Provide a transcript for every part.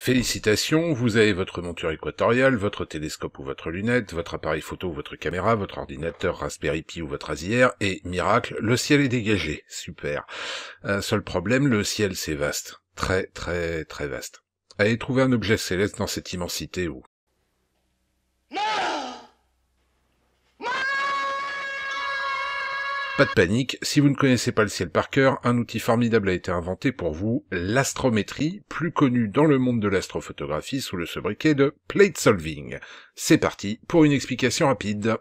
Félicitations, vous avez votre monture équatoriale, votre télescope ou votre lunette, votre appareil photo ou votre caméra, votre ordinateur Raspberry Pi ou votre Asier, et miracle, le ciel est dégagé. Super. Un seul problème, le ciel c'est vaste. Très très très vaste. Allez trouver un objet céleste dans cette immensité où... Pas de panique, si vous ne connaissez pas le ciel par cœur, un outil formidable a été inventé pour vous, l'astrométrie, plus connue dans le monde de l'astrophotographie sous le sobriquet de plate solving. C'est parti pour une explication rapide.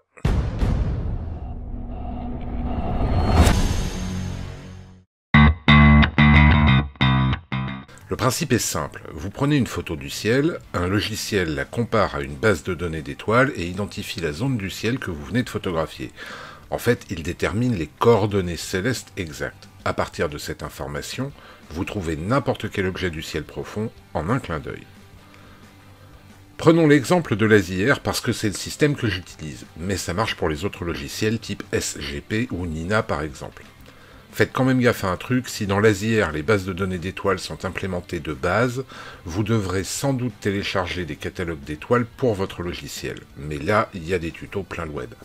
Le principe est simple, vous prenez une photo du ciel, un logiciel la compare à une base de données d'étoiles et identifie la zone du ciel que vous venez de photographier. En fait, il détermine les coordonnées célestes exactes. À partir de cette information, vous trouvez n'importe quel objet du ciel profond en un clin d'œil. Prenons l'exemple de l'Asier parce que c'est le système que j'utilise, mais ça marche pour les autres logiciels type SGP ou Nina par exemple. Faites quand même gaffe à un truc, si dans l'Asier les bases de données d'étoiles sont implémentées de base, vous devrez sans doute télécharger des catalogues d'étoiles pour votre logiciel. Mais là, il y a des tutos plein le web.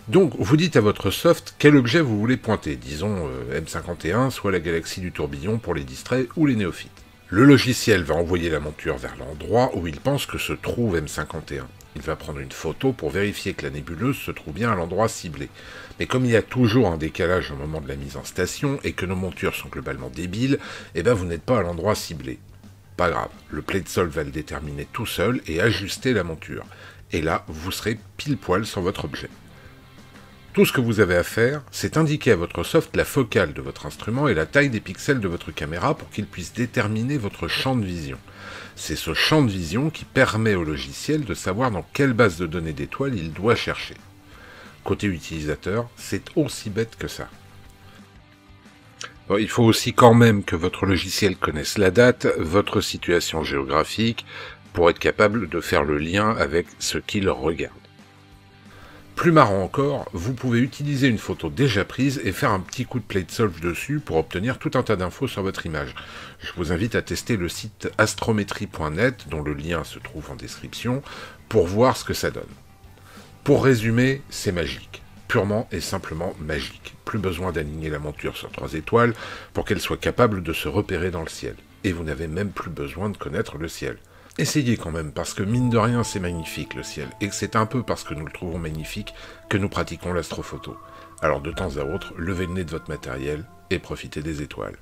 Donc, vous dites à votre soft quel objet vous voulez pointer, disons M51, soit la galaxie du tourbillon pour les distraits ou les néophytes. Le logiciel va envoyer la monture vers l'endroit où il pense que se trouve M51. Il va prendre une photo pour vérifier que la nébuleuse se trouve bien à l'endroit ciblé. Mais comme il y a toujours un décalage au moment de la mise en station et que nos montures sont globalement débiles, eh ben vous n'êtes pas à l'endroit ciblé. Pas grave, le PlateSolve va le déterminer tout seul et ajuster la monture. Et là, vous serez pile poil sur votre objet. Tout ce que vous avez à faire, c'est indiquer à votre soft la focale de votre instrument et la taille des pixels de votre caméra pour qu'il puisse déterminer votre champ de vision. C'est ce champ de vision qui permet au logiciel de savoir dans quelle base de données d'étoiles il doit chercher. Côté utilisateur, c'est aussi bête que ça. Bon, il faut aussi quand même que votre logiciel connaisse la date, votre situation géographique, pour être capable de faire le lien avec ce qu'il regarde. Plus marrant encore, vous pouvez utiliser une photo déjà prise et faire un petit coup de PlateSolve dessus pour obtenir tout un tas d'infos sur votre image. Je vous invite à tester le site astrometrie.net, dont le lien se trouve en description, pour voir ce que ça donne. Pour résumer, c'est magique. Purement et simplement magique. Plus besoin d'aligner la monture sur 3 étoiles pour qu'elle soit capable de se repérer dans le ciel. Et vous n'avez même plus besoin de connaître le ciel. Essayez quand même, parce que mine de rien c'est magnifique le ciel, et que c'est un peu parce que nous le trouvons magnifique que nous pratiquons l'astrophoto. Alors de temps à autre, levez le nez de votre matériel et profitez des étoiles.